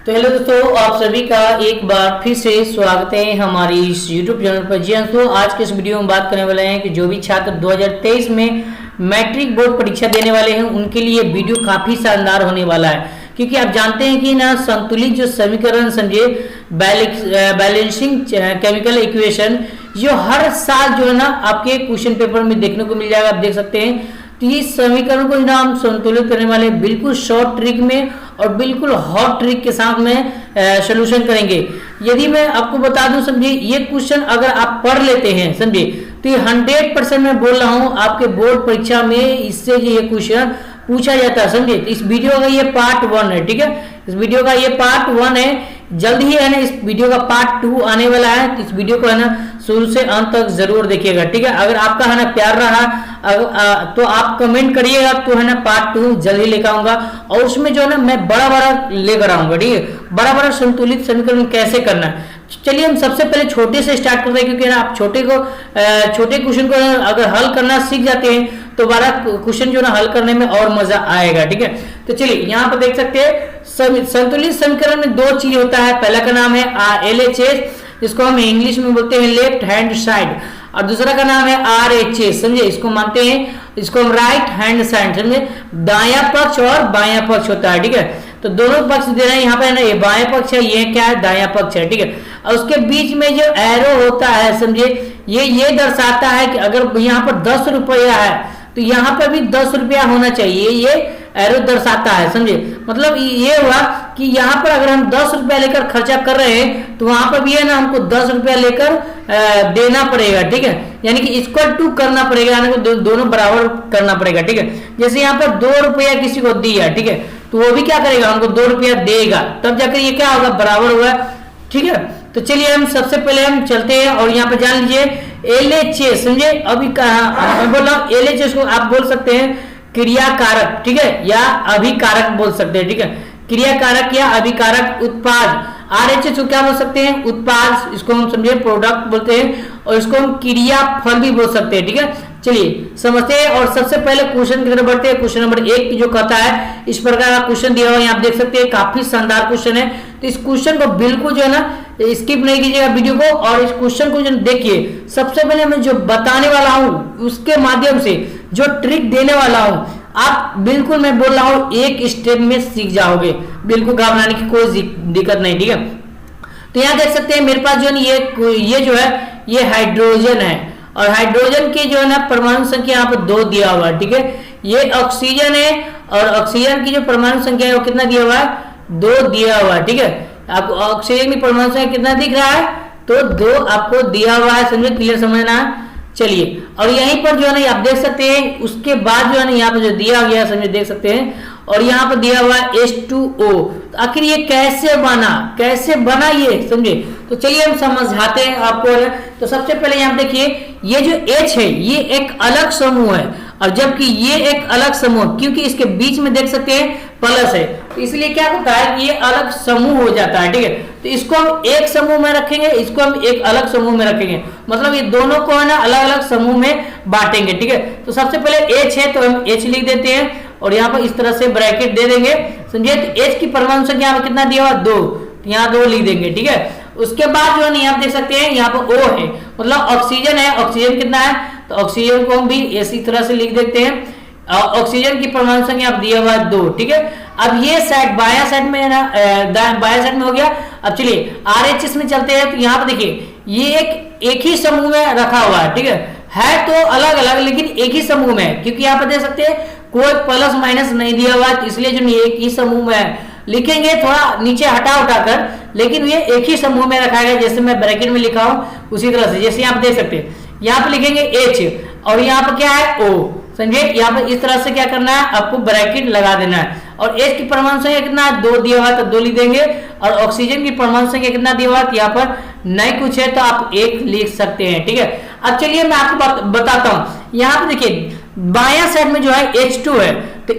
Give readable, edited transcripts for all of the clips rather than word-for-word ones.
तो हेलो दोस्तों, आप सभी का एक बार फिर से स्वागत है हमारी इस YouTube चैनल पर। जी दोस्तों, आज के इस वीडियो में बात करने वाले हैं कि जो भी छात्र 2023 में मैट्रिक बोर्ड परीक्षा देने वाले हैं उनके लिए वीडियो काफ़ी शानदार होने वाला है, क्योंकि आप जानते हैं कि ना संतुलित जो समीकरण समझे बैलेंसिंग केमिकल इक्वेशन जो हर साल जो है ना आपके क्वेश्चन पेपर में देखने को मिल जाएगा। आप देख सकते हैं तो इस समीकरण को ना हम संतुलित करने वाले बिल्कुल शॉर्ट ट्रिक में और बिल्कुल हॉट ट्रिक के साथ में सॉल्यूशन करेंगे। यदि मैं आपको बता दूं समझिए, ये क्वेश्चन अगर आप पढ़ लेते हैं समझिए तो ये 100% मैं बोल रहा हूं आपके बोर्ड परीक्षा में इससे ये क्वेश्चन पूछा जाता है। समझिए, तो इस वीडियो का ये पार्ट 1 है, ठीक है। इस वीडियो का ये पार्ट 1 है, जल्द ही है ना इस वीडियो का पार्ट 2 आने वाला है। तो इस वीडियो को है ना शुरू से अंत तक जरूर देखिएगा, ठीक है। अगर आपका है ना प्यार रहा तो आप कमेंट करिएगा, तो है ना पार्ट 2 जल्द ही लेकर आऊंगा और उसमें जो है ना मैं बड़ा लेकर आऊंगा, ठीक है। बड़ा संतुलित समीकरण कैसे करना है। चलिए हम सबसे पहले छोटे से स्टार्ट करते हैं, क्योंकि ना आप छोटे क्वेश्चन को अगर हल करना सीख जाते हैं तो बड़ा क्वेश्चन जो ना हल करने में और मजा आएगा, ठीक है। तो चलिए यहाँ पर देख सकते हैं संतुलित समीकरण में दो चीज होता है। पहला का नाम है LHS, जिसको हम इंग्लिश में बोलते हैं लेफ्ट हैंड साइड, और दूसरा का नाम है RHS, समझे, इसको मानते हैं, इसको हम राइट हैंड साइड, समझे, दायां पक्ष और बायां पक्ष होता है, ठीक है। तो दोनों पक्ष दे रहे हैं यहाँ पे ना, ये बायां पक्ष है, ये क्या है, दायां पक्ष है, ठीक है। और उसके बीच में जो एरो होता है समझे, ये दर्शाता है कि अगर यहाँ पर 10 रुपया है तो यहाँ पर भी 10 रुपया होना चाहिए, ये एरो दर्शाता है, समझे। मतलब ये हुआ कि यहाँ पर अगर हम 10 रुपया लेकर खर्चा कर रहे हैं तो वहां पर भी है ना हमको 10 रुपया लेकर देना पड़ेगा, ठीक है। यानी कि इक्वल टू करना पड़ेगा, यानी कि दोनों बराबर करना पड़ेगा, ठीक है। जैसे यहाँ पर 2 रुपया किसी को दिया, ठीक है, तो वो भी क्या करेगा, हमको 2 रुपया देगा, तब जाकर ये क्या होगा, बराबर होगा, ठीक है। तो चलिए हम सबसे पहले हम चलते हैं और यहाँ पर जान लीजिए LHS, समझे। अभी कहा बोल रहा हूँ LHS को आप बोल सकते हैं क्रियाकारक, ठीक है, या अभिकारक बोल सकते हैं, ठीक है। क्रियाकारक या अभिकारक उत्पाद। RHS को क्या बोल सकते हैं, उत्पाद, इसको हम समझे प्रोडक्ट बोलते हैं, और इसको हम क्रियाफल भी बोल सकते हैं, ठीक है। चलिए समझते हैं और सबसे पहले क्वेश्चन की तरफ बढ़ते हैं। क्वेश्चन नंबर 1 जो कहता है, इस प्रकार का क्वेश्चन दिया हुआ है, आप देख सकते हैं, काफी शानदार क्वेश्चन है। तो इस क्वेश्चन को बिल्कुल जो है ना स्किप नहीं कीजिएगा वीडियो को, और इस क्वेश्चन को जो देखिए, सबसे पहले मैं जो बताने वाला हूं उसके माध्यम से जो ट्रिक देने वाला हूं, आप बिल्कुल मैं बोल रहा हूं एक स्टेप में सीख जाओगे, बिल्कुल घबराने की कोई दिक्कत नहीं, ठीक है। तो यहाँ देख सकते हैं मेरे पास जो है ये जो है ये हाइड्रोजन है, और हाइड्रोजन की जो है ना परमाणु संख्या यहाँ पर 2 दिया हुआ है, ठीक है। ये ऑक्सीजन है और ऑक्सीजन की जो परमाणु संख्या है वो कितना दिया हुआ है, 2 दिया हुआ है, ठीक है। आपको ऑक्सीजन की परमाणु संख्या कितना दिख रहा है, तो 2 आपको दिया हुआ है, समझे, क्लियर समझना है। चलिए, और यहीं पर जो है ना आप देख सकते हैं, उसके बाद जो है ना यहाँ पर जो दिया गया है समझे, देख सकते हैं, और यहाँ पर दिया हुआ है H2O। तो आखिर ये कैसे बना ये, समझे। तो चलिए हम समझाते हैं आपको। तो सबसे पहले यहाँ देखिए, ये जो H है ये एक अलग समूह है, और जबकि ये एक अलग समूह, क्योंकि इसके बीच में देख सकते हैं प्लस है, तो इसलिए क्या होता है कि ये अलग समूह हो जाता है, ठीक है। तो इसको हम एक समूह में रखेंगे, इसको हम एक अलग समूह में रखेंगे, मतलब ये दोनों को है ना अलग अलग समूह में बांटेंगे, ठीक है। तो सबसे पहले H है तो हम H लिख देते हैं, और यहाँ पर इस तरह से ब्रैकेट दे देंगे, समझे। तो H की परमाणु संख्या यहाँ पर कितना दिया हुआ, 2, तो यहाँ 2 लिख देंगे, ठीक है। उसके बाद जो है यहाँ देख सकते हैं यहाँ पर O है, मतलब ऑक्सीजन है, ऑक्सीजन कितना है, तो ऑक्सीजन को हम भी इसी तरह से लिख देते हैं। ऑक्सीजन की परमाणु संख्या आप दिया हुआ है 2, ठीक है। अब ये साइड बायां साइड में है ना, बायां साइड में हो गया। अब चलिए RHS में चलते हैं, तो यहाँ पर देखिए ये एक ही समूह में रखा हुआ है, ठीक है तो अलग अलग लेकिन एक ही समूह में है, क्योंकि यहाँ पर देख सकते हैं कोई प्लस माइनस नहीं दिया हुआ है, तो इसलिए जो एक ही समूह में है। लिखेंगे थोड़ा नीचे हटा उठाकर, लेकिन ये एक ही समूह में रखा गया, जैसे मैं ब्रैकेट में लिखा हूं उसी तरह से, जैसे यहाँ पे देख सकते हैं, यहाँ पे लिखेंगे H और यहाँ पर क्या है O, समझे। यहाँ पर इस तरह से क्या करना है, आपको ब्रैकेट लगा देना है, और H की परमाणु संख्या कितना है, 2 दिया हुआ है तो 2 लिख देंगे, और ऑक्सीजन की परमाणु संख्या कितना दिया हुआ है, यहाँ पर नहीं कुछ है तो आप 1 लिख सकते हैं, ठीक है। अब चलिए मैं आपको बताता हूँ, यहाँ पे देखिए बायां साइड में जो है H2 है, तो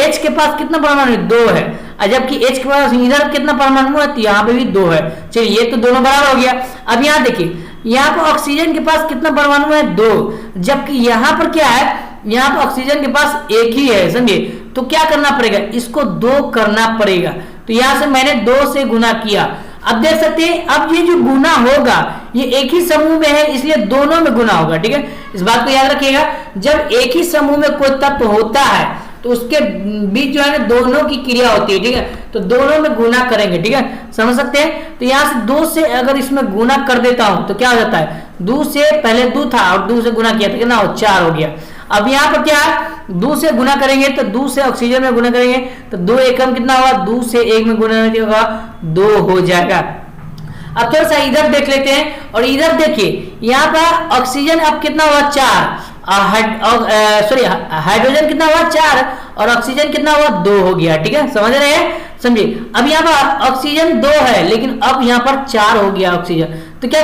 H के पास कितना परमाणु है, 2 है, और जबकि H के पास इधर कितना परमाणु है, तो यहाँ पे भी 2 है। चलिए ये तो दोनों बराबर हो गया। अब यहाँ देखिए, यहाँ पर ऑक्सीजन के पास कितना परमाणु है, 2, जबकि यहाँ पर क्या है, यहाँ पर ऑक्सीजन के पास 1 ही है, समझिए। तो क्या करना पड़ेगा, इसको 2 करना पड़ेगा, तो यहां से मैंने 2 से गुना किया। अब देख सकते हैं, अब ये जो गुना होगा ये एक ही समूह में है, इसलिए दोनों में गुना होगा। ठीक है, इस बात को याद रखिएगा, जब एक ही समूह में कोई तत्व होता है तो उसके बीच जो है ना दोनों की क्रिया होती है। ठीक है, तो दोनों में गुना करेंगे। ठीक है, समझ सकते हैं। तो यहां से 2 से अगर इसमें गुना कर देता हूं तो क्या हो जाता है, 2 से पहले 2 था और 2 से गुना किया तो कितना हो, 4 हो गया। अब यहाँ पर क्या है, 2 से गुना करेंगे तो 2 से ऑक्सीजन में गुना करेंगे तो 2 एकम कितना होगा, 2 से 1 में गुना होगा 2 हो जाएगा। अब थोड़ा सा इधर देख लेते हैं, और इधर देखिए यहाँ पर ऑक्सीजन अब कितना हुआ, 4, सॉरी हाइड्रोजन कितना हुआ, 4 और ऑक्सीजन कितना हुआ, 2 हो गया। ठीक है, समझ रहे हैं, समझिए। अब यहाँ पर ऑक्सीजन 2 है लेकिन अब यहाँ पर 4 हो गया ऑक्सीजन, तो क्या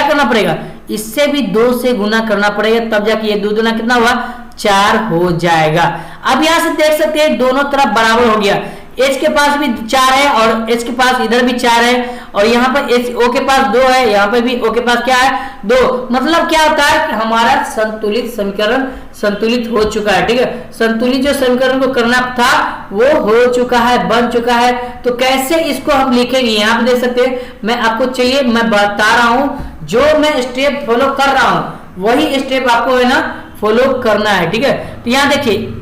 करना पड़ेगा, इससे भी 2 से गुना करना पड़ेगा, तब जाके ये 2 दूना कितना हुआ, 4 हो जाएगा। अब यहां से देख सकते हैं दोनों तरफ बराबर हो गया, H के पास भी 4 है और H के पास इधर भी 4 है, और यहाँ पर O के पास 2 है, यहाँ पर भी O के पास क्या है, 2। मतलब क्या होता है कि हमारा संतुलित समीकरण संतुलित हो चुका है। ठीक है, संतुलित जो समीकरण को करना था वो हो चुका है, बन चुका है। तो कैसे इसको हम लिखेंगे, यहाँ पे देख सकते हैं, मैं आपको चलिए मैं बता रहा हूँ, जो मैं स्टेप फॉलो कर रहा हूँ वही स्टेप आपको है ना फॉलो करना है। ठीक है, तो यहाँ देखिए,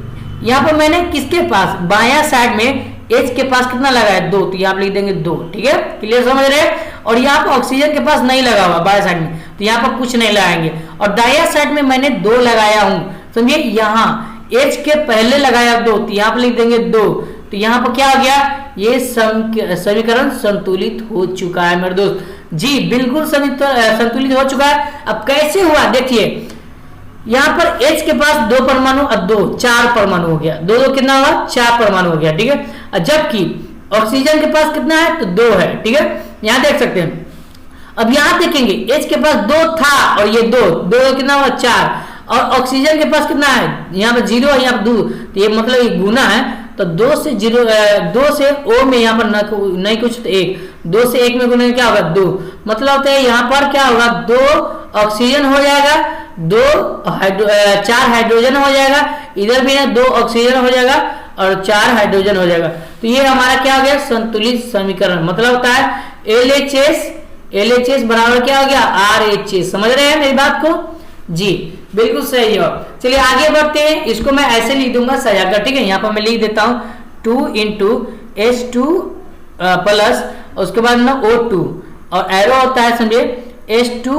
यहाँ पर मैंने किसके पास, बायां साइड में H के पास कितना लगा है, 2, तो यहाँ पे लिख देंगे 2। ठीक है, क्लियर समझ रहे हैं। और यहाँ पर ऑक्सीजन के पास नहीं लगा हुआ बायां साइड में, तो यहाँ पर कुछ नहीं लगाएंगे। और दायां साइड में मैंने 2 लगाया हूं, समझिए, यहाँ H के पहले लगाया 2, तो यहाँ पे लिख देंगे 2। तो यहाँ पर क्या हो गया, ये समीकरण संतुलित हो चुका है मेरे दोस्त जी, बिल्कुल संतुलित हो चुका है। अब कैसे हुआ देखिए, यहाँ पर H के पास 2 परमाणु और 2, 4 परमाणु हो गया, 2 कितना हुआ, 4 परमाणु हो गया। ठीक है, जबकि ऑक्सीजन के पास कितना है, तो 2 है। ठीक है, यहाँ देख सकते हैं। अब यहाँ देखेंगे H के पास 2 था और ये 2 कितना हुआ, 4, और ऑक्सीजन के पास कितना है, यहाँ पर 0 है, यहाँ पर 2, तो ये मतलब ये गुना है। तो 2 से O में यहाँ पर नहीं कुछ, तो 1, 2 से 1 में गुना क्या होगा, 2। मतलब होता है यहाँ पर क्या होगा, 2 ऑक्सीजन हो जाएगा, 4 हाइड्रोजन हो जाएगा, इधर भी है 2 ऑक्सीजन हो जाएगा और 4 हाइड्रोजन हो जाएगा। तो ये हमारा क्या हो गया, संतुलित समीकरण। मतलब होता है LHS बराबर क्या हो गया, RH। समझ रहे हैं मेरी बात को जी, बिल्कुल सही जवाब। चलिए आगे बढ़ते हैं, इसको मैं ऐसे लिख दूंगा सजाकर। ठीक है, यहाँ पर मैं लिख देता हूँ 2 × H2 प्लस, उसके बाद ना O2 और एरो होता है, समझिए H2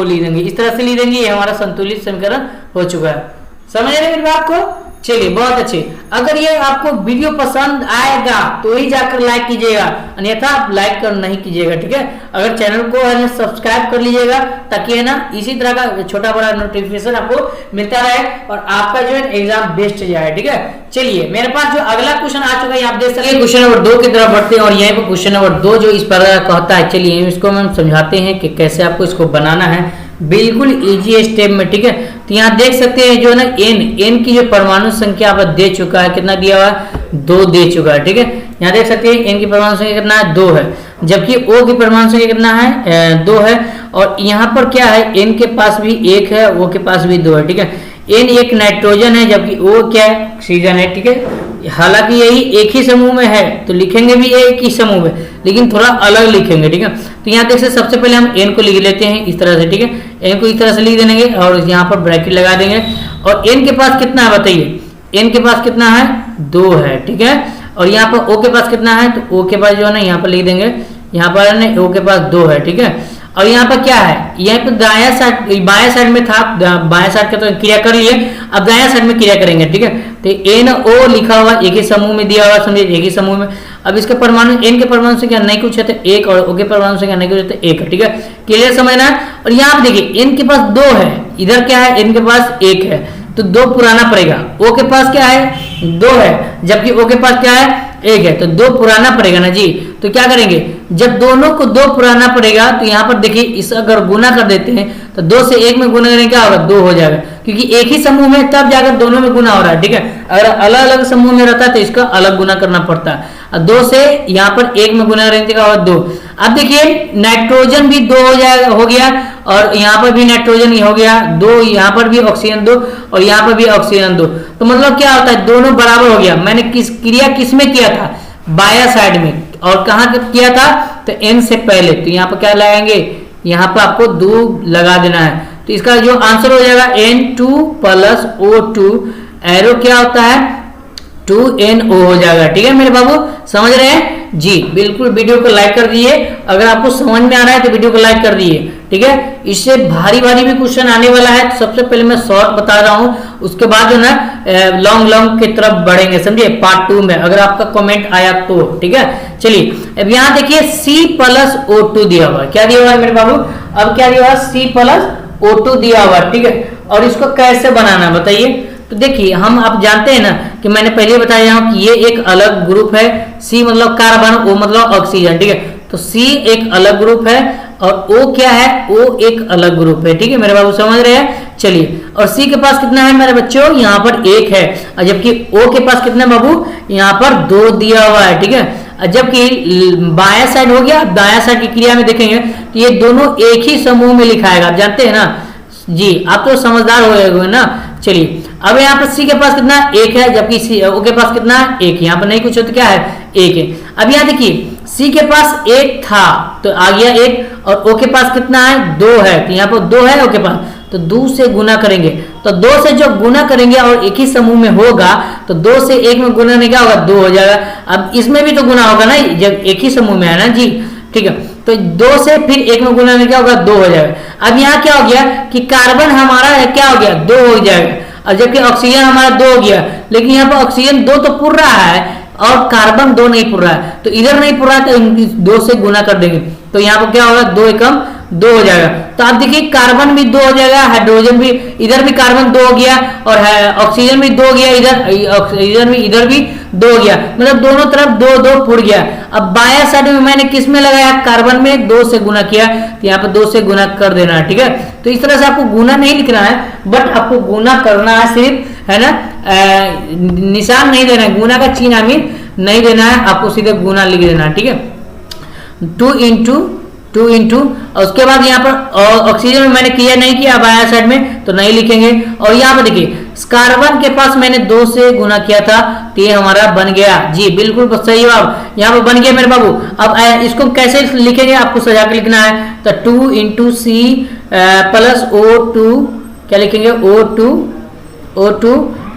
लिख देंगे, इस तरह से लिख देंगे। ये हमारा संतुलित समीकरण हो चुका है। समझ रहे मेरी बात को, चलिए बहुत अच्छे। अगर ये आपको वीडियो पसंद आएगा तो ही जाकर लाइक कीजिएगा, अन्यथा आप लाइक कर नहीं कीजिएगा। ठीक है, अगर चैनल को है ना सब्सक्राइब कर लीजिएगा, ताकि है ना इसी तरह का छोटा बड़ा नोटिफिकेशन आपको मिलता रहे और आपका जो है एग्जाम बेस्ट जाए। ठीक है, चलिए मेरे पास जो अगला क्वेश्चन आ चुका है आप देख सकते हैं, क्वेश्चन नंबर 2 की तरफ बढ़ते हैं। और यहीं पर क्वेश्चन नंबर 2 जो इस पर कहता है, चलिए इसको हम समझाते हैं कि कैसे आपको इसको बनाना है, बिल्कुल इजी स्टेप में। ठीक है, तो यहाँ देख सकते हैं जो ना एन की जो परमाणु संख्या आप दे चुका है, कितना दिया हुआ है, 2 दे चुका है। ठीक है, यहाँ देख सकते हैं एन की परमाणु संख्या कितना है, 2 है, जबकि O की परमाणु संख्या कितना है, 2 है। और यहाँ पर क्या है, N के पास भी 1 है, O के पास भी 2 है। ठीक है, N एक नाइट्रोजन है, जबकि O क्या है, ऑक्सीजन है। ठीक है, हालांकि यही एक ही समूह में है तो लिखेंगे भी एक ही समूह में, लेकिन थोड़ा अलग लिखेंगे। ठीक है, तो यहाँ देख सकते सबसे पहले हम N को लिख लेते हैं इस तरह से। ठीक है, N को इस तरह से लिख देंगे और यहाँ पर ब्रैकेट लगा देंगे। और N के पास कितना है बताइए, N के पास कितना है, 2 है। ठीक है, और यहाँ पर O के पास कितना है, तो O के पास जो है ना यहाँ पर लिख देंगे, यहाँ पर ना O के पास 2 है। ठीक है, और यहाँ पर क्या है, यहाँ पे दायां साइड बायां साइड में था, बायां साइड का तो क्रिया कर लिए, अब दायां साइड में क्रिया करेंगे। ठीक है, तो NO लिखा हुआ एक ही समूह में दिया हुआ, समझिए एक ही समूह में। अब इसके परमाणु N के परमाणु संख्या नहीं कुछ है तो 1 और O के परमाणु संख्या नहीं कुछ है तो 1 है। ठीक है, क्लियर समझना है। और यहाँ पे देखिए N के पास 2 है, इधर क्या है, N के पास 1 है, तो 2 पुराना पड़ेगा। O के पास क्या है, 2 है, जबकि O के पास क्या है, 1 है, तो 2 पुराना पड़ेगा ना जी। तो क्या करेंगे, जब दोनों को 2 पुराना पड़ेगा तो यहाँ पर देखिए इस अगर गुना कर देते हैं तो 2 से 1 में गुना करेंगे क्या होगा 2 हो जाएगा, क्योंकि एक ही समूह में तब जाकर दोनों में गुना हो रहा है। ठीक है, अगर अलग अलग समूह में रहता है तो इसका अलग गुना करना पड़ता है। 2 से यहाँ पर 1 में गुना करेंगे क्या होगा 2। अब देखिए नाइट्रोजन भी 2 हो जाएगा, हो गया, और यहाँ पर भी नाइट्रोजन हो गया 2, यहाँ पर भी ऑक्सीजन 2 और यहाँ पर भी ऑक्सीजन 2। तो मतलब क्या होता है दोनों बराबर हो गया। मैंने क्रिया किस में किया था, बाया साइड में, और कहाँ किया था तो N से पहले। तो यहाँ पर क्या लगाएंगे, यहाँ पर आपको 2 लगा देना है। तो इसका जो आंसर हो जाएगा N2 + O2, एरो क्या होता है 2NO हो जाएगा। ठीक है मेरे बाबू, समझ रहे हैं जी। बिल्कुल वीडियो को लाइक कर दिए, अगर आपको समझ में आ रहा है तो वीडियो को लाइक कर दिए। ठीक है, इससे भारी भारी भी क्वेश्चन आने वाला है, तो सबसे पहले मैं शॉर्ट बता रहा हूं, उसके बाद जो ना लॉन्ग की तरफ बढ़ेंगे, समझिए पार्ट 2 में, अगर आपका कमेंट आया तो। ठीक है, चलिए अब यहाँ देखिए C + O2 दिया हुआ है। क्या दिया हुआ है मेरे बाबू, अब क्या दिया हुआ है C + O2 दिया हुआ है। ठीक है, और इसको कैसे बनाना है बताइए। तो देखिए हम आप जानते हैं ना कि मैंने पहले बताया कि ये एक अलग ग्रुप है, C मतलब कार्बन, O मतलब ऑक्सीजन। ठीक है, तो C एक अलग ग्रुप है और O क्या है, O एक अलग ग्रुप है। ठीक है मेरे बाबू, समझ रहे हैं। चलिए, और C के पास कितना है मेरे बच्चों, यहाँ पर 1 है, और जबकि O के पास कितना है बाबू, यहाँ पर 2 दिया हुआ है। ठीक है, जबकि बाया साइड हो गया, दाया साइड की क्रिया में देखेंगे तो ये दोनों एक ही समूह में लिखाएगा, आप जानते हैं ना जी, आप तो समझदार हो गए ना। चलिए अब यहाँ पर C के पास कितना 1 है, जबकि O के पास कितना 1, यहाँ पर नहीं कुछ हो तो क्या है 1 है। अब यहाँ देखिए C के पास 1 था तो आ गया 1, और O के पास कितना है 2 है, तो यहाँ पर 2 है O के पास, तो 2 से गुना करेंगे, तो 2 से जो गुना करेंगे और एक ही समूह में होगा तो 2 से 1 में गुना नहीं क्या होगा 2 हो जाएगा। अब इसमें भी तो गुना होगा ना, जब एक ही समूह में है ना जी। ठीक है, तो 2 से फिर 1 में गुना में क्या होगा 2 हो जाएगा। अब यहाँ क्या हो गया कि कार्बन हमारा है क्या हो गया 2 हो जाएगा, और जबकि ऑक्सीजन हमारा 2 हो गया, लेकिन यहाँ पर ऑक्सीजन 2 तो पुर रहा है और कार्बन 2 नहीं पुर रहा है, तो इधर नहीं पुर रहा है तो 2 से गुना कर देंगे, तो यहाँ पर क्या होगा 2 एकम 2 हो जाएगा। तो आप देखिए कार्बन भी 2 हो जाएगा, हाइड्रोजन भी, इधर भी कार्बन 2 हो गया और ऑक्सीजन भी 2 हो गया, इधर भी 2 हो गया, मतलब दोनों तरफ 2 2 पुर गया। अब बाया साइड में मैंने किस में लगाया, कार्बन में 2 से गुना किया, तो यहाँ पर 2 से गुना कर देना है। ठीक है, तो इस तरह से आपको गुना नहीं लिखना है, बट आपको गुना करना है सिर्फ, है ना, निशान नहीं देना है, गुना का चिन्ह हमें नहीं देना है, आपको सीधे गुना लिख देना है। ठीक है, 2 इंटू और उसके बाद यहाँ पर ऑक्सीजन में मैंने किया नहीं किया बाया साइड में तो नहीं लिखेंगे। और यहाँ पर देखिए कार्बन के पास मैंने 2 से गुना किया था तो ये हमारा बन गया जी, बिल्कुल सही जवाब यहाँ पर बन गया मेरे बाबू। अब इसको कैसे लिखेंगे, आपको सजा के लिखना है, तो 2 इंटू C + O2, क्या लिखेंगे O2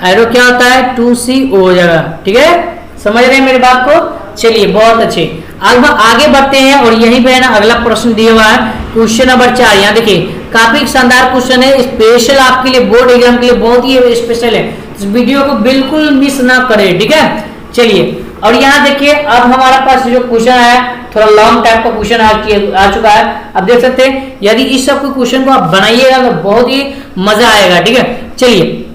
एरो क्या होता है 2CO हो जाएगा। ठीक है, समझ रहे हैं मेरी बात को। चलिए बहुत अच्छे, अब आगे बढ़ते हैं और यहीं पे है ना अगला प्रश्न दिया हुआ है, क्वेश्चन नंबर 4। यहाँ देखिए काफी शानदार क्वेश्चन है, स्पेशल आपके लिए, बोर्ड एग्जाम के लिए बहुत ही स्पेशल है, इस वीडियो को बिल्कुल मिस ना करें। ठीक है, चलिए और यहाँ देखिए अब हमारे पास जो क्वेश्चन है थोड़ा लॉन्ग टाइप का क्वेश्चन आ चुका है। आप देख सकते हैं, यदि इस सब क्वेश्चन को आप बनाइएगा तो बहुत ही मजा आएगा। ठीक है, चलिए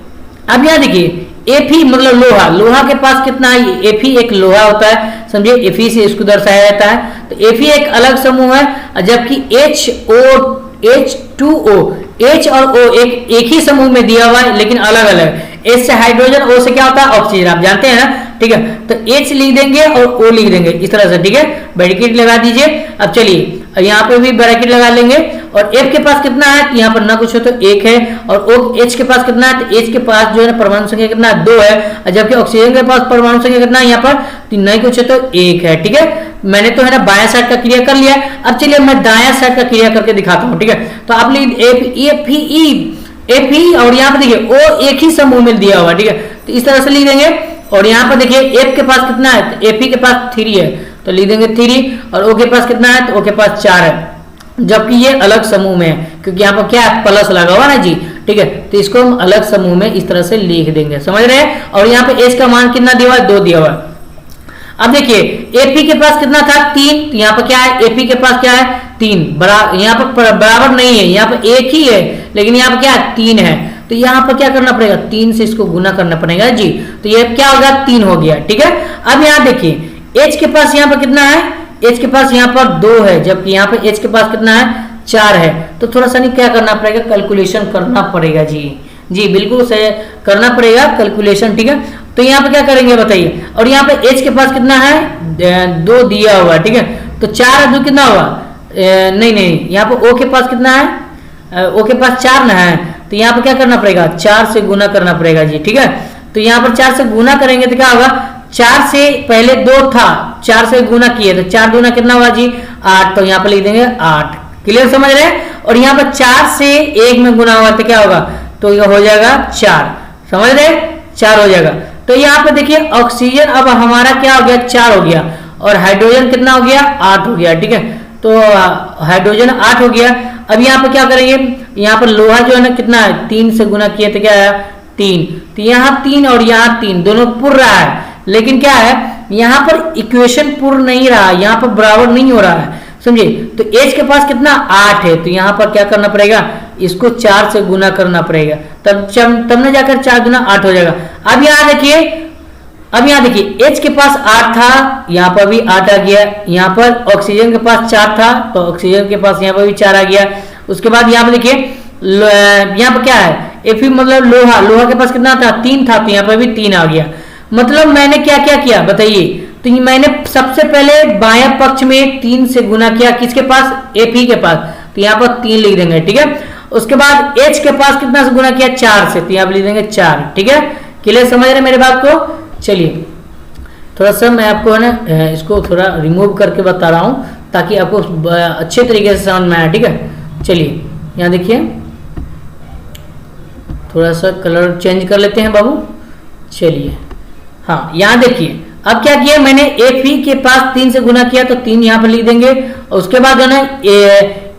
अब यहाँ देखिए Fe मतलब लोहा के पास कितना है, Fe एक लोहा होता है, समझिए Fe से इसको दर्शाया जाता है, तो Fe एक अलग समूह है, जबकि H2O H और O एक ही समूह में दिया हुआ है लेकिन अलग अलग। H से हाइड्रोजन, O से क्या होता है ऑक्सीजन, आप जानते हैं ना। ठीक है, तो H लिख देंगे और O लिख देंगे इस तरह से। ठीक है, ब्रैकेट लगा दीजिए। अब चलिए यहाँ पे भी ब्रैकेट लगा लेंगे, और F के पास कितना है, यहाँ पर ना कुछ हो तो 1 है, और H के पास कितना है, तो H के पास जो है परमाणु संख्या कितना है 2 है, जबकि ऑक्सीजन के पास परमाणु संख्या कितना है यहाँ पर, तो नहीं कुछ है तो 1 है। ठीक है, मैंने तो है ना बाया साइड का क्रिया कर लिया। अब चलिए मैं दाया साइड का क्रिया करके दिखाता हूँ। ठीक है, तो आप Fe और यहाँ पे देखिए O एक ही समूह में दिया हुआ। ठीक है, तो इस तरह से लिख देंगे, और यहाँ पर देखिए F के पास कितना है, तो Fe के पास 3 है, तो लिख देंगे 3, और O के पास कितना है, तो O के पास 4 है, जबकि ये अलग समूह में है, क्योंकि यहाँ पर क्या है प्लस लगा हुआ ना जी। ठीक है, तो इसको हम अलग समूह में इस तरह से लिख देंगे, समझ रहे हैं। और यहाँ पे H का मान कितना दिया हुआ है, 2 दिया हुआ है। अब देखिए Fe के पास कितना था 3, तो यहाँ पर क्या है Fe के पास क्या है 3, यहाँ पर बराबर नहीं है, यहाँ पर 1 ही है, लेकिन यहाँ पर क्या है 3 है, तो यहाँ पर क्या करना पड़ेगा 3 से इसको गुना करना पड़ेगा जी, तो ये क्या होगा 3 हो गया। ठीक है, अब यहाँ देखिए H के पास यहाँ पर कितना है, H के पास यहाँ पर 2 है, जबकि यहाँ पे H के पास कितना है 4 है। तो थोड़ा सा नहीं क्या करना पड़ेगा, कैलकुलेशन करना पड़ेगा जी। जी बिल्कुल सही करना पड़ेगा कैलकुलेशन, ठीक है। तो यहाँ पे क्या करेंगे बताइए, और यहाँ पे H के पास कितना है 2 दिया हुआ है, ठीक है। तो 4 2 कितना हुआ, नहीं यहाँ पे O के पास कितना है, O के पास 4 ना है, तो यहाँ पे क्या करना पड़ेगा 4 से गुना करना पड़ेगा जी, ठीक है। तो यहाँ पर 4 से गुना करेंगे तो क्या होगा, 4 से पहले 2 था, 4 से गुना किए तो 4 दूना कितना हुआ जी 8, तो यहाँ पर लिख देंगे 8। क्लियर समझ रहे हैं। और यहाँ पर 4 से 1 में गुना होगा तो क्या होगा, तो यह हो जाएगा 4, समझ रहे 4 हो जाएगा। तो यहाँ पे देखिए ऑक्सीजन अब हमारा क्या हो गया 4 हो गया, और हाइड्रोजन कितना हो गया 8 हो गया, ठीक है। तो हाइड्रोजन 8 हो गया। अब यहाँ पे क्या करेंगे, यहाँ पर लोहा जो है ना कितना है 3 से गुना किए तो क्या है 3, तो यहाँ 3 और यहाँ 3 दोनों पूर्ण रहा है, लेकिन क्या है यहाँ पर इक्वेशन पूर्ण नहीं रहा, यहाँ पर बराबर नहीं हो रहा है, समझे। तो H के पास कितना 8 है, तो यहाँ पर क्या करना पड़ेगा, इसको 4 से गुना करना पड़ेगा, तब न जाकर 4 गुना 8 हो जाएगा। अब यहाँ देखिए H के पास 8 था, यहाँ पर भी 8 आ गया, यहाँ पर ऑक्सीजन के पास 4 था तो ऑक्सीजन के पास यहाँ पर भी 4 आ गया। उसके बाद यहाँ पर देखिए यहाँ पर क्या है Fe मतलब लोहा के पास कितना था 3 था, तो यहाँ पर भी 3 आ गया। मतलब मैंने क्या क्या किया बताइए, तो मैंने सबसे पहले बाएं पक्ष में 3 से गुना किया, किसके पास Fe के पास, तो यहाँ पर 3 लिख देंगे, ठीक है। उसके बाद H के पास कितना से गुना किया 4 से, तो यहाँ पर लिख देंगे 4, ठीक है। क्लियर समझ रहे मेरे बात को। चलिए थोड़ा सा मैं आपको है ना इसको थोड़ा रिमूव करके बता रहा हूँ ताकि आपको अच्छे तरीके से समझ में आए, ठीक है। चलिए यहाँ देखिए थोड़ा सा कलर चेंज कर लेते हैं बाबू। चलिए हाँ यहाँ देखिए अब क्या किया मैंने Fe के पास 3 से गुना किया तो 3 यहाँ पर लिख देंगे, और उसके बाद जो है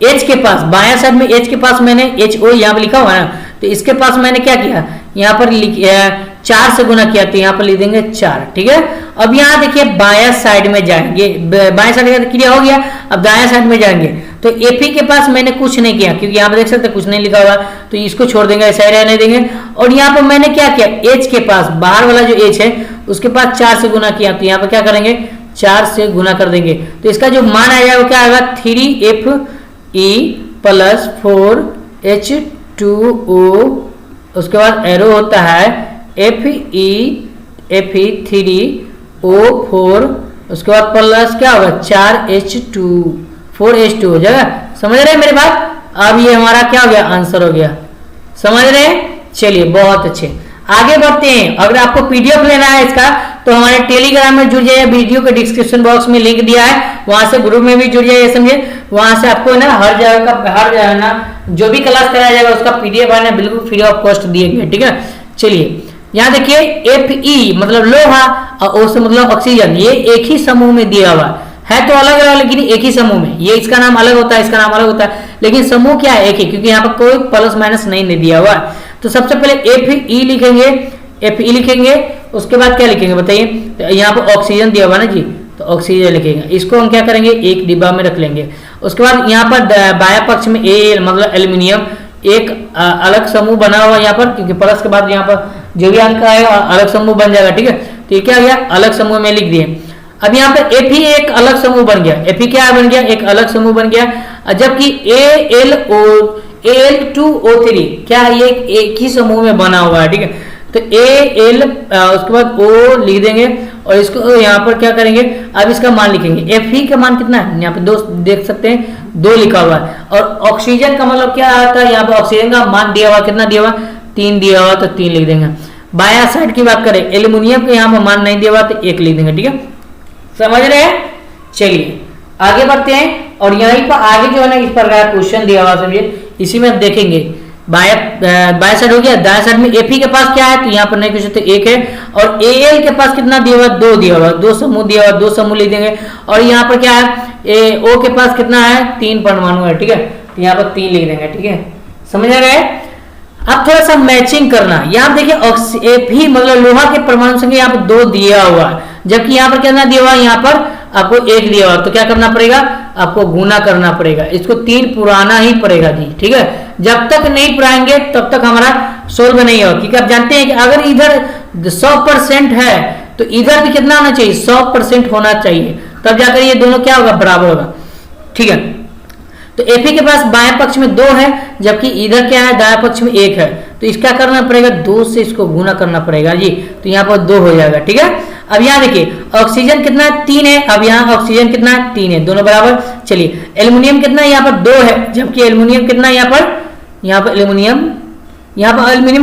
H के पास बायां साइड में H के पास मैंने HO यहाँ पर लिखा हुआ है ना, तो इसके पास मैंने क्या किया यहाँ पर 4 से गुना किया तो यहाँ पर लिख देंगे 4, ठीक है। अब यहाँ देखिए बायां साइड में जाएंगे, बायां साइड का क्रिया हो गया, अब दायां साइड में जाएंगे तो Fe के पास मैंने कुछ नहीं किया क्योंकि यहाँ पर देख सकते कुछ नहीं लिखा हुआ, तो इसको छोड़ देंगे, ऐसा ही रहने देंगे। और यहाँ पर मैंने क्या किया H के पास बाहर वाला जो H है उसके पास 4 से गुना किया, तो यहाँ पर क्या करेंगे 4 से गुना कर देंगे, तो इसका जो मान आएगा वो क्या आएगा 3Fe प्लस 4H2O, उसके बाद एरो होता है Fe3O4, उसके बाद प्लस क्या होगा 4H2 हो जाएगा। समझ रहे हैं मेरी बात। अब ये हमारा क्या हो गया आंसर हो गया, समझ रहे हैं। चलिए बहुत अच्छे आगे बढ़ते हैं। अगर आपको पीडीएफ लेना है इसका तो हमारे टेलीग्राम में जुड़ जाइए, वीडियो के डिस्क्रिप्शन बॉक्स में लिंक दिया है, वहां से ग्रुप में भी जुड़ जाइए, समझे। वहां से आपको ना हर जगह ना जो भी क्लास कराया जाएगा उसका पीडीएफ है ना बिल्कुल फ्री ऑफ कॉस्ट दिए गए, ठीक है। चलिए यहाँ देखिए Fe मतलब लोहा और O से मतलब ऑक्सीजन, ये एक ही समूह में दिया हुआ है तो अलग अलग लेकिन एक ही समूह में, ये इसका नाम अलग होता है इसका नाम अलग होता है, लेकिन समूह क्या है एक ही, क्योंकि यहाँ पर कोई प्लस माइनस नहीं दिया हुआ है। तो सबसे पहले Fe लिखेंगे, उसके बाद क्या लिखेंगे बताइए, तो यहाँ पर ऑक्सीजन दिया हुआ ना जी, तो ऑक्सीजन लिखेंगे, इसको हम क्या करेंगे एक डिब्बा में रख लेंगे। उसके बाद यहाँ पर बायां पक्ष में A मतलब एल्यूमिनियम, एक अलग समूह बना हुआ यहाँ पर, क्योंकि प्लस के बाद यहाँ पर जो भी अंक आएगा अलग समूह बन जाएगा, ठीक है। तो ये क्या गया अलग समूह में लिख दिए। अब यहाँ पे Fe एक अलग समूह बन गया, Fe क्या बन गया एक अलग समूह बन गया, जबकि Al2O3 क्या है ये एक ही समूह में बना हुआ है, ठीक है। तो Al उसके बाद O लिख देंगे और इसको यहाँ पर क्या करेंगे अब इसका मान लिखेंगे। Fe का मान कितना है यहाँ पे 2 देख सकते हैं 2 लिखा हुआ है, और ऑक्सीजन का मतलब क्या आता है यहाँ पे ऑक्सीजन का मान दिया हुआ कितना दिया हुआ 3 दिया हुआ, तो 3 लिख देंगे। बाया साइड की बात करें एल्यूमिनियम के यहाँ पर मान नहीं दिया हुआ तो 1 लिख देंगे, ठीक है। समझ रहे हैं। चलिए आगे बढ़ते हैं, और यहीं पर आगे जो है ना इस प्रकार क्वेश्चन दिया हुआ समझिए, इसी में देखेंगे बाया साइड हो गया, दाया साइड में Fe के पास क्या है तो यहाँ पर नहीं कुछ तो 1 है, और Al के पास कितना दिया हुआ 2 दिया हुआ, 2 समूह दिया हुआ 2 समूह लिख देंगे। और यहाँ पर क्या है O के पास कितना है 3 परमाणु है, ठीक है, तो यहाँ पर 3 लिख देंगे, ठीक है। समझ रहे हैं। अब थोड़ा सा मैचिंग करना, यहाँ देखिए Fe मतलब लोहा के परमाणु संख्या यहाँ पर 2 दिया हुआ है, जबकि यहाँ पर कितना दिया हुआ है यहाँ पर आपको 1 दिया हुआ, तो क्या करना पड़ेगा आपको गुना करना पड़ेगा, इसको 3 पुराना ही पड़ेगा जी, ठीक है। जब तक नहीं पुराएंगे तब तक हमारा सोल्व नहीं होगा, क्योंकि आप जानते हैं कि अगर इधर 100% है तो इधर भी कितना होना चाहिए 100% होना चाहिए, तब जाकर ये दोनों क्या होगा, बराबर होगा। ठीक है, तो Fe के पास बाएं पक्ष में 2 है, जबकि इधर क्या है, दाएं पक्ष में 1 है, तो इसका करना पड़ेगा 2 से इसको गुना करना पड़ेगा जी, तो यहाँ पर 2 हो जाएगा। ठीक है, अब यहाँ देखिए ऑक्सीजन कितना है, 3 है, अब यहाँ ऑक्सीजन कितना है, 3 है, दोनों बराबर। चलिए एल्युमिनियम कितना है, यहाँ पर 2 है, जबकि एल्युमिनियम कितना है, यहाँ पर एल्युमिनियम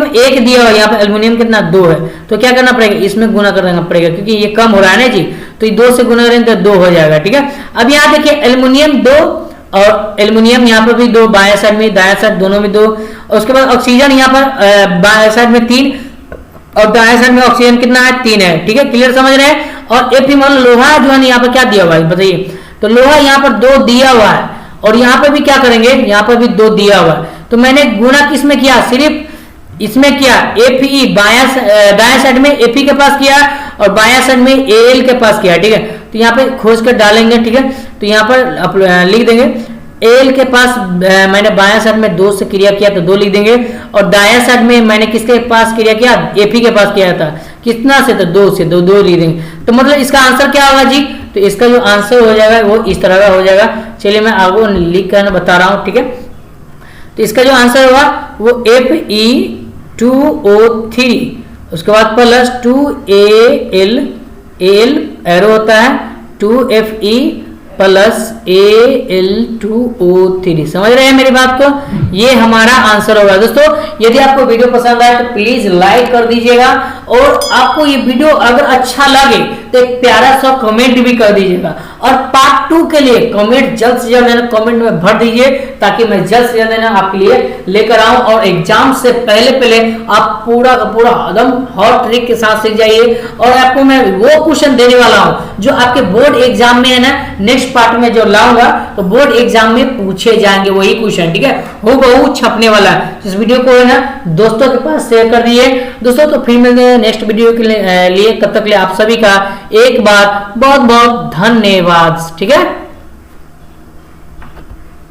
1 दिया हुआ, यहाँ पर एल्युमिनियम कितना 2 है, तो क्या करना पड़ेगा, इसमें गुना करना पड़ेगा, क्योंकि ये कम हो रहा है ना जी, तो ये 2 से गुना करेंगे तो 2 हो जाएगा। ठीक है, अब यहाँ देखिए एल्युमिनियम 2 और एल्युमिनियम यहाँ पर भी 2, बाएं साइड में दाएं साइड दोनों में 2, और उसके बाद ऑक्सीजन यहाँ पर बाएं साइड में 3 और दाएं साइड में ऑक्सीजन कितना है, 3 है। ठीक है, क्लियर समझ रहे हैं। और Fe मान लोहा जो है यहाँ पर क्या दिया हुआ है बताइए, तो लोहा यहाँ पर 2 दिया हुआ है, और यहाँ पर भी क्या करेंगे, यहाँ पर भी 2 दिया हुआ है, तो मैंने गुना किसमें किया, सिर्फ इसमें किया, Fe दाएं साइड में Fe के पास किया और बाएं साइड में Al के पास किया। ठीक है, तो यहाँ पे खोज कर डालेंगे। ठीक है, तो यहाँ पर लिख देंगे Al के पास मैंने बाएं साइड में 2 से क्रिया किया तो 2 लिख देंगे, और दाएं साइड में मैंने किसके पास क्रिया किया, Fe के पास किया था, कितना से, तो 2 से, 2 लिख देंगे। तो मतलब इसका आंसर क्या होगा जी, तो इसका जो आंसर हो जाएगा वो इस तरह का हो जाएगा। चलिए मैं आपको लिख कर बता रहा हूँ। ठीक है, तो इसका जो आंसर होगा वो Fe2O3, उसके बाद प्लस 2Al एरो होता है, 2Fe प्लस Al2O3। समझ रहे हैं मेरी बात को, ये हमारा आंसर होगा। दोस्तों यदि आपको वीडियो पसंद आए तो प्लीज लाइक कर दीजिएगा, और आपको ये वीडियो अगर अच्छा लगे तो एक प्यारा सा कमेंट भी कर दीजिएगा, और पार्ट 2 के लिए कमेंट जल्द से जल्द कमेंट में भर दीजिए, ताकि मैं जल्द से जल्द आपके लिए लेकर आऊं, और एग्जाम से पहले आप पूरा का पूरा एकदम हॉट ट्रिक के साथ सीख जाइए। और आपको मैं वो क्वेश्चन देने वाला हूं जो आपके बोर्ड एग्जाम में है ना, नेक्स्ट पार्ट में जो लाऊंगा तो बोर्ड एग्जाम में पूछे जाएंगे वही क्वेश्चन। ठीक है, हूबहू छपने वाला है। इस वीडियो को है ना दोस्तों के पास शेयर कर दिए दोस्तों। तो फिर मिलते हैं नेक्स्ट वीडियो के लिए, तब तक के लिए आप सभी का एक बार बहुत बहुत धन्यवाद। ठीक है।